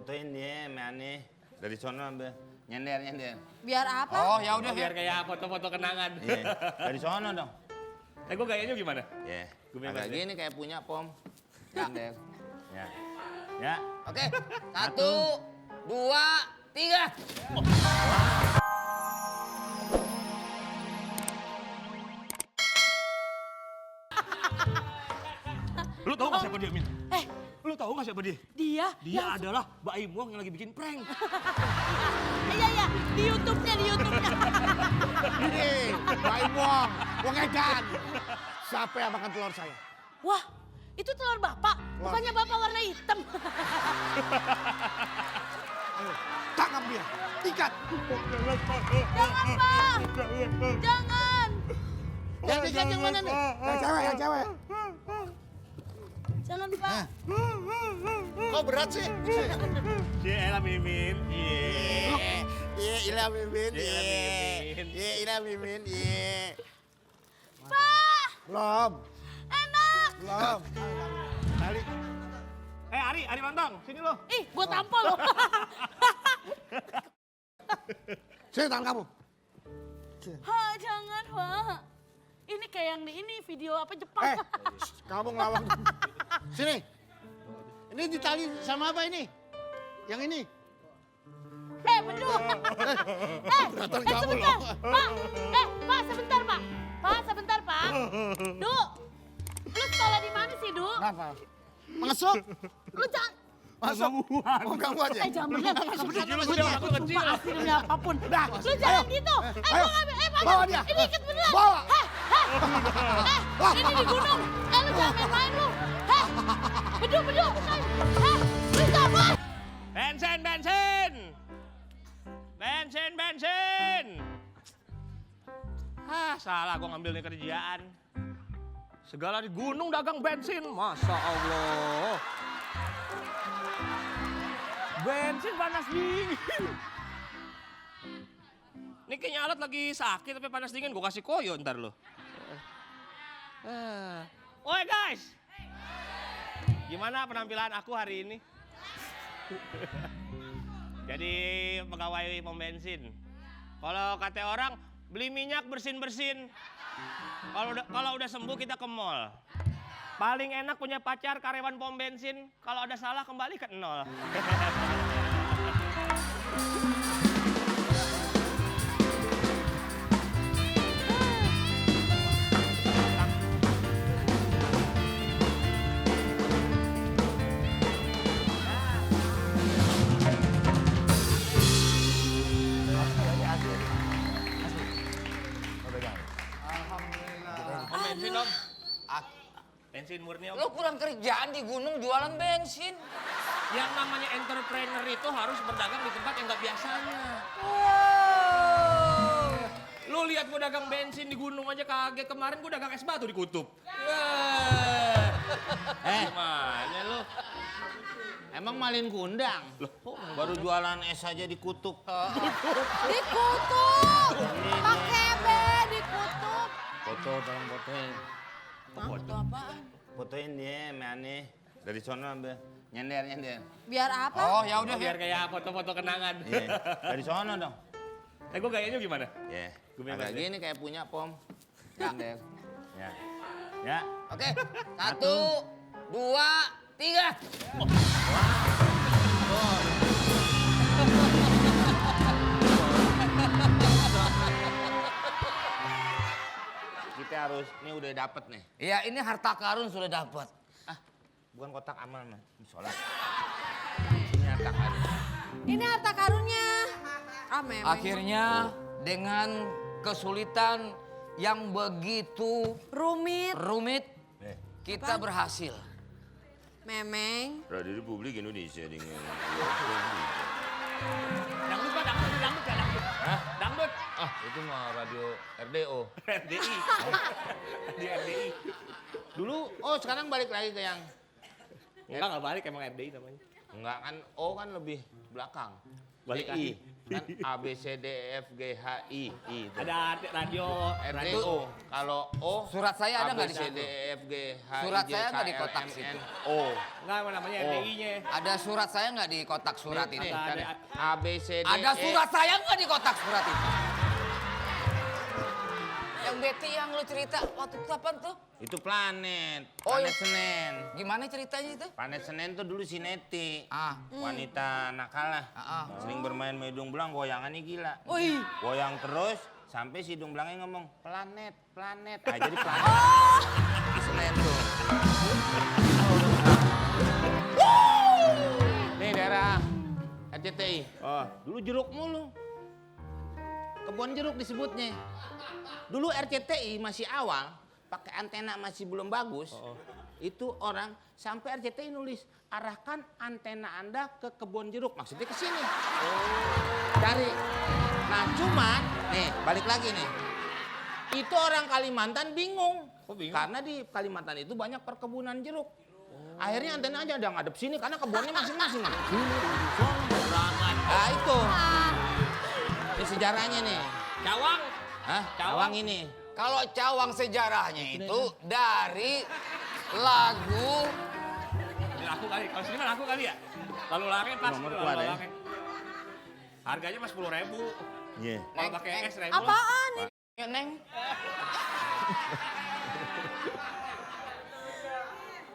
fotoin dia sama Ani. Dari sono ambil. Nyender. Biar apa? Oh ya udah. Biar kayak foto-foto kenangan. Iya. Dari sono dong. Gue gayanya gimana? Iya. Gue bebas Agak ya. gini kayak punya pom. Nyender. Ya. Ya. Oke. 1, 2, 3. Lu tahu nggak siapa dia, Min? Lu tahu nggak siapa dia? Dia? Dia adalah Mbak Imong yang lagi bikin prank. Iya, di YouTube-nya. Ini, Pak Imong, Wong Edan. Siapa yang makan telur saya? Wah, itu telur bapak. Bukannya bapak warna hitam. Ayo, tangkap dia, ikat. Jangan, Pak. Jangan. Yang ikat yang mana nih? Yang cewek. Jangan, Pak. Kok berat sih? Cielah Mimin. Iya, Mimin. Iya, Mimin. Pak, Belum. enak. Belum. Kali. Ari Mantang, sini lo. Ih, gua tampol loh. Sini tangan kamu. Jangan, Pak. Ini kayak yang di ini video apa Jepang. Kamu ngelawak. Sini. Ini ditali sama apa ini? Yang ini. Beduk. Kelihatan kamu Sebentar. loh. Pak, sebentar, Pak. Pak, sebentar, Pak. Du, lu sekolah di mana sih, Du? Kenapa? Masuk. Lu jangan. Masuk. Oh, kamu aja. Jangan bener. Masuk Bener, sana, bener. masuk. Aku kecil. Sumpah, asli demi apapun. Dah. Lu jangan Ayo. gitu. Ayo. Gua ngambil. Bawa dia. Ini ikat beneran. Bawa. Ini di gunung. Lu jangan main-main lu. Beduk. Lu jangan. Bensin. Salah gua ngambil nih kerjaan. Segala di gunung dagang bensin, Masya Allah. Bensin panas dingin. Ini kayaknya alat lagi sakit tapi panas dingin, gua kasih koyo ntar lo. Oi guys, gimana penampilan aku hari ini? Jadi pegawai pom bensin. Kalau kata orang beli minyak bersin. Kalau udah sembuh kita ke mall. Paling enak punya pacar karyawan pom bensin. Kalau ada salah kembali ke nol. Om bensin om. Bensin murni om. Lo kurang kerjaan di gunung jualan bensin. Yang namanya entrepreneur itu harus berdagang di tempat yang nggak biasanya. Lu lihat gua dagang bensin di gunung aja kaget. Kemarin gua dagang es batu di kutub. Gimana lu? Emang malin kundang? Baru jualan es aja di kutub. Dikutuk. Pakai B, dikutuk. Fotoin. Foto apaan? Fotoin dia sama Ani. Dari sono ambil. Nyender. Biar apa? Oh ya udah. Biar kayak foto-foto kenangan. Iya. Dari sono dong. Gue gayanya gimana? Iya. Gue bebas Agak ya. gini kayak punya pom. Nyender. Ya. Oke. 1, 2, 3. Kita harus, ini udah dapet nih. Iya ini harta karun sudah dapat. Bukan kotak amal, mah. Ini sholat. Ini harta karun. Ini harta karunnya. Memang. Akhirnya dengan kesulitan yang begitu Rumit. kita berhasil. Memeng. Radio Republik Indonesia dengan Dangdut pak, dangdut ya dangdut. Hah? Dangdut. Itu mah radio RDO. RDI. Di RDI. Dulu, sekarang balik lagi ke yang Enggak balik emang RDI namanya. enggak kan, O kan lebih belakang. Balik DI. lagi. Kan A B C D E F G H I itu. Ada radio. RTO. Kalau O Surat saya ada nggak di A B C situ? D E F G H I Surat J saya K nggak di L kotak M situ. N O. Enggak, namanya Oh. RTI-nya. Ada surat saya nggak di kotak surat Nih, itu? Ada. kan, A B C D Ada E. surat saya nggak di kotak surat itu? Yang Betty yang lu cerita waktu itu apa tuh? Itu planet. Oh, Planet iya. Senin. Gimana ceritanya itu? Planet Senin tuh dulu si Neti. Ah. Wanita nakal lah. Sering bermain sama hidung belang, goyangannya gila. Wih. Goyang terus sampai si hidung belangnya ngomong planet, planet. Ah, jadi planet. Di Senin tuh. Nih daerah RCTI. Dulu jeruk mulu. Kebun jeruk disebutnya. Dulu RCTI masih awal, pakai antena masih belum bagus. Itu orang sampai RCTI nulis, arahkan antena Anda ke kebun jeruk. Maksudnya ke sini. Dari. Nah cuman, nih balik lagi nih. Itu orang Kalimantan bingung. Karena di Kalimantan itu banyak perkebunan jeruk. Akhirnya antena aja ada ngadep sini karena kebunnya masing-masing. Nah itu. Ini sejarahnya nih. Cawang. Hah? Cawang ini. Kalau cawang sejarahnya itu dari lagu Ini laku kali. Kalau sini mah laku kali ya. Lalu lari pas. Nomor Lalu kuat, ya. lari. Harganya mah 10.000. Iya. Kalau pakai es 1.000. Apaan? ya, Neng.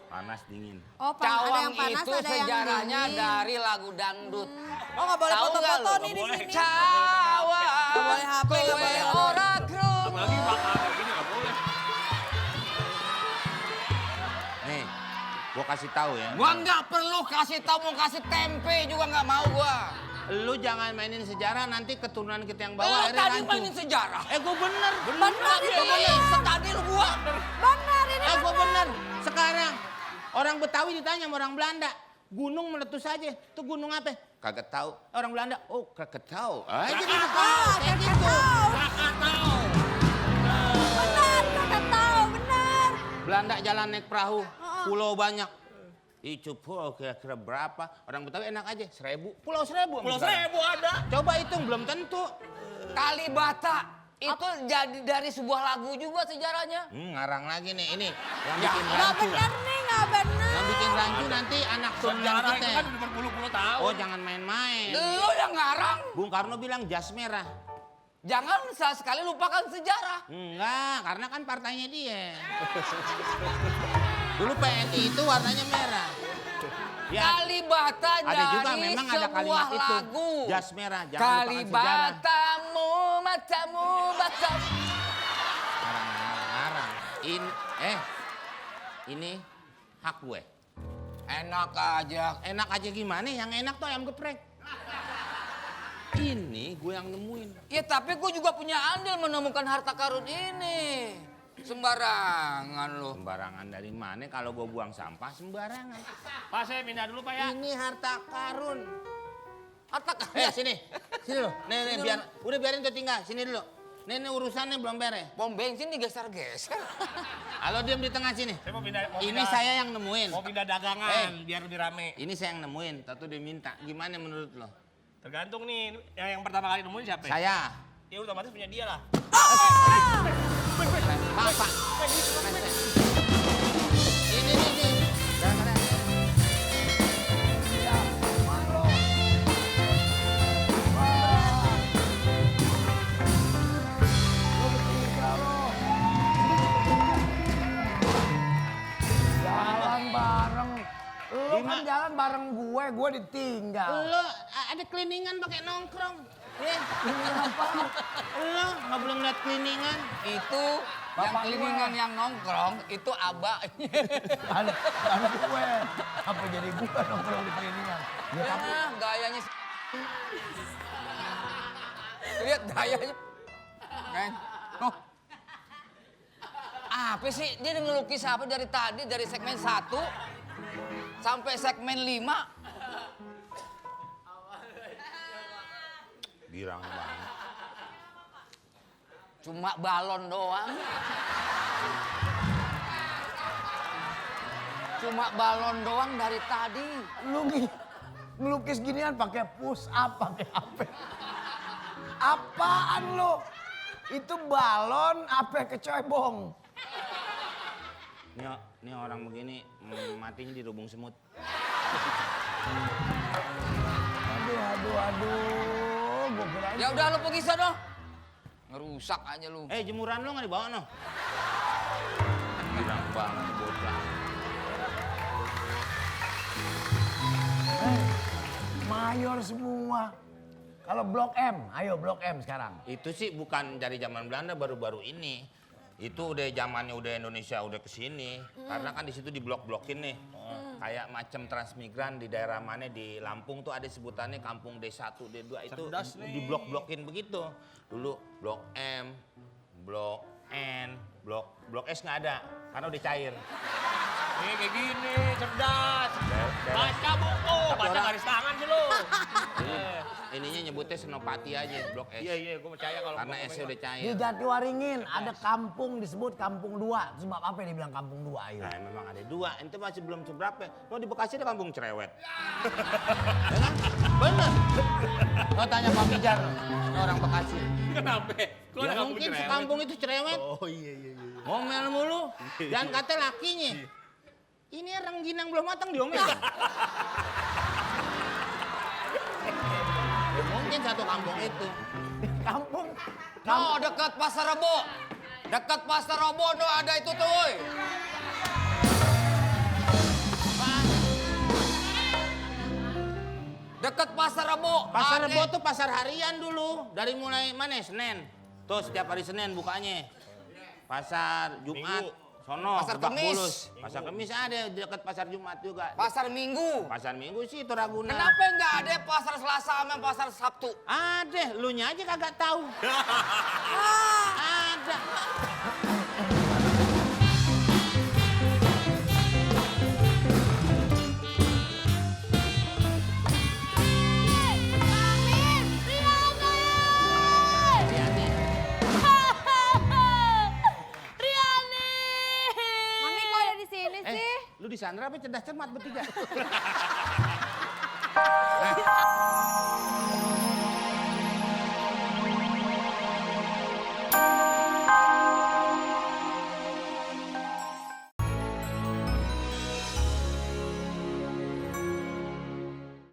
Panas dingin. Oh, ada Cawang yang panas, itu ada yang sejarahnya dingin. dari lagu dangdut. Oh, nggak boleh Tahu nggak foto-foto lu? nih di Nggak boleh. sini. Cawang, Nggak boleh HP, nggak kowe boleh HP. ora krungu. Apalagi bakal kayak gini nggak boleh. Nih, gua kasih tahu ya. Gua nggak perlu kasih tahu, mau kasih tempe juga nggak mau gua. Lu jangan mainin sejarah, nanti keturunan kita yang Lu bawa akhirnya tadi rancu. mainin sejarah. Gua bener. Benar itu Iya, tadi lu gua. Benar ini. Gua bener. Sekarang orang Betawi ditanya sama orang Belanda, gunung meletus aja. Itu gunung apa? Kagak tahu. Orang Belanda, oh kagak tahu. Jadi udah tahu, kayak gitu. Benar, kakak tahu, benar. Belanda jalan naik perahu, pulau banyak. Itu pulau kira-kira berapa? Orang Betawi enak aja, 1.000. Pulau 1.000. Pulau misalnya. 1.000 ada. Coba hitung, belum tentu. Kalibata itu jadi dari sebuah lagu juga sejarahnya. Ngarang lagi nih, ini yang Ya, bikin Nggak rancu. benar nih, nggak benar. Yang bikin rancu nanti anak turunan Sejarah kita. itu kan udah berpuluh-puluh tahun. Oh jangan main-main. Lu yang ngarang. Bung Karno bilang jas merah. Jangan sekali lupakan sejarah. Enggak, karena kan partainya dia. Dulu PNI itu warnanya merah. Ya, Kalibata ada juga jadi memang ada sebuah kalimat itu. lagu. Jas merah, jangan lupakan sejarah. Kalibatamu, matamu, matamu. Ngarang. Ini hak gue. Enak aja. Enak aja gimana? Yang enak tuh ayam geprek. Ini gue yang nemuin. Ya tapi gue juga punya andil menemukan harta karun ini. Sembarangan lu. Sembarangan dari mana? Kalau gue buang sampah sembarangan. Pak, saya pindah dulu Pak ya. Ini harta karun. Harta karun. Sini. Sini lo. Nih, udah biarin tuh tinggal. Sini dulu. Nih urusannya belum beres. Pom bensin digeser-geser. Halo, diam di tengah sini. Saya mau pindah. Ini saya yang nemuin. Mau pindah dagangan biar lebih rame. Ini saya yang nemuin. Tato dia minta. Gimana menurut lo? Tergantung nih, yang pertama kali nemuin siapa? Saya. Ya otomatis punya dia lah. Pak. Ini nih. Jangan. Jalan bareng. Lu Lima. kan jalan bareng gue ditinggal. Lo ada cleaningan pakai nongkrong. Ya. Lo nggak boleh ngeliat cleaningan. Itu yang Bapak kelilingan gua. yang nongkrong itu abah. Anak gue. Apa jadi gue nongkrong di kelilingan? Ya, tapi Ya, gayanya. Lihat gayanya. Kan? Oh. Apa sih? Dia ngelukis apa dari tadi? Dari segmen 1 sampai segmen 5. Girang banget. Cuma balon doang. Cuma balon doang dari tadi. lu ngelukis ginian pakai push up, pakai apa? Apaan lu? Itu balon apa kecebong? Ini orang begini matinya di lubung semut. Aduh. Gua kirain Ya udah lu pergi sana. Ngerusak aja lu. Jemuran lo nggak dibawa no? Girang banget bocah. mayor semua. Kalau Blok M, ayo Blok M sekarang. Itu sih bukan dari zaman Belanda, baru-baru ini. Itu udah zamannya udah Indonesia udah kesini. Karena kan di situ diblok-blokin nih. Kayak macam transmigran di daerah mana di Lampung tuh ada sebutannya kampung D1, D2 itu diblok-blokin begitu. Dulu Blok M, Blok N, Blok S nggak ada karena udah cair. Nih kayak gini, cerdas. Baca buku, Tapi baca orang- garis tangan sih lu. Ininya nyebutnya Senopati aja Blok S. Iya, gue percaya kalau Karena S-nya udah cair. Di Jatiwaringin ada kampung disebut Kampung 2. Sebab apa dia bilang Kampung 2? Ayo. Nah, memang ada dua. Itu masih belum seberapa. Mau di Bekasi ada kampung cerewet. Ya kan? Bener. Kau tanya Pak Mijar, ini orang Bekasi. Kenapa? Kok Ya ada kampung mungkin cerewet? sekampung itu cerewet. Oh iya. Ngomel mulu. Jangan kata lakinya. Ini rengginang belum matang diomel. Ya, mungkin satu kampung itu. Kampung. No, dekat Pasar Rebo. Dekat Pasar Rebo no ada itu tuh, woy. Dekat Pasar Rebo. Pasar ada. Rebo tuh pasar harian dulu. Dari mulai mana? Senin. Tuh setiap hari Senin bukanya. Pasar Jumat. Minggu. Sono. Pasar Lebak Kemis. Bulus. Pasar Kemis ada dekat pasar Jumat juga. Pasar Minggu. Pasar Minggu sih itu Ragunan. Kenapa nggak ada Pasar Selasa sama Pasar Sabtu? Ada, lu nya aja kagak tahu. Ada. Amin, Riana! Riani. Riani! Mami kok ada di sini sih? Lu di Sandra apa cerdas cermat bertiga?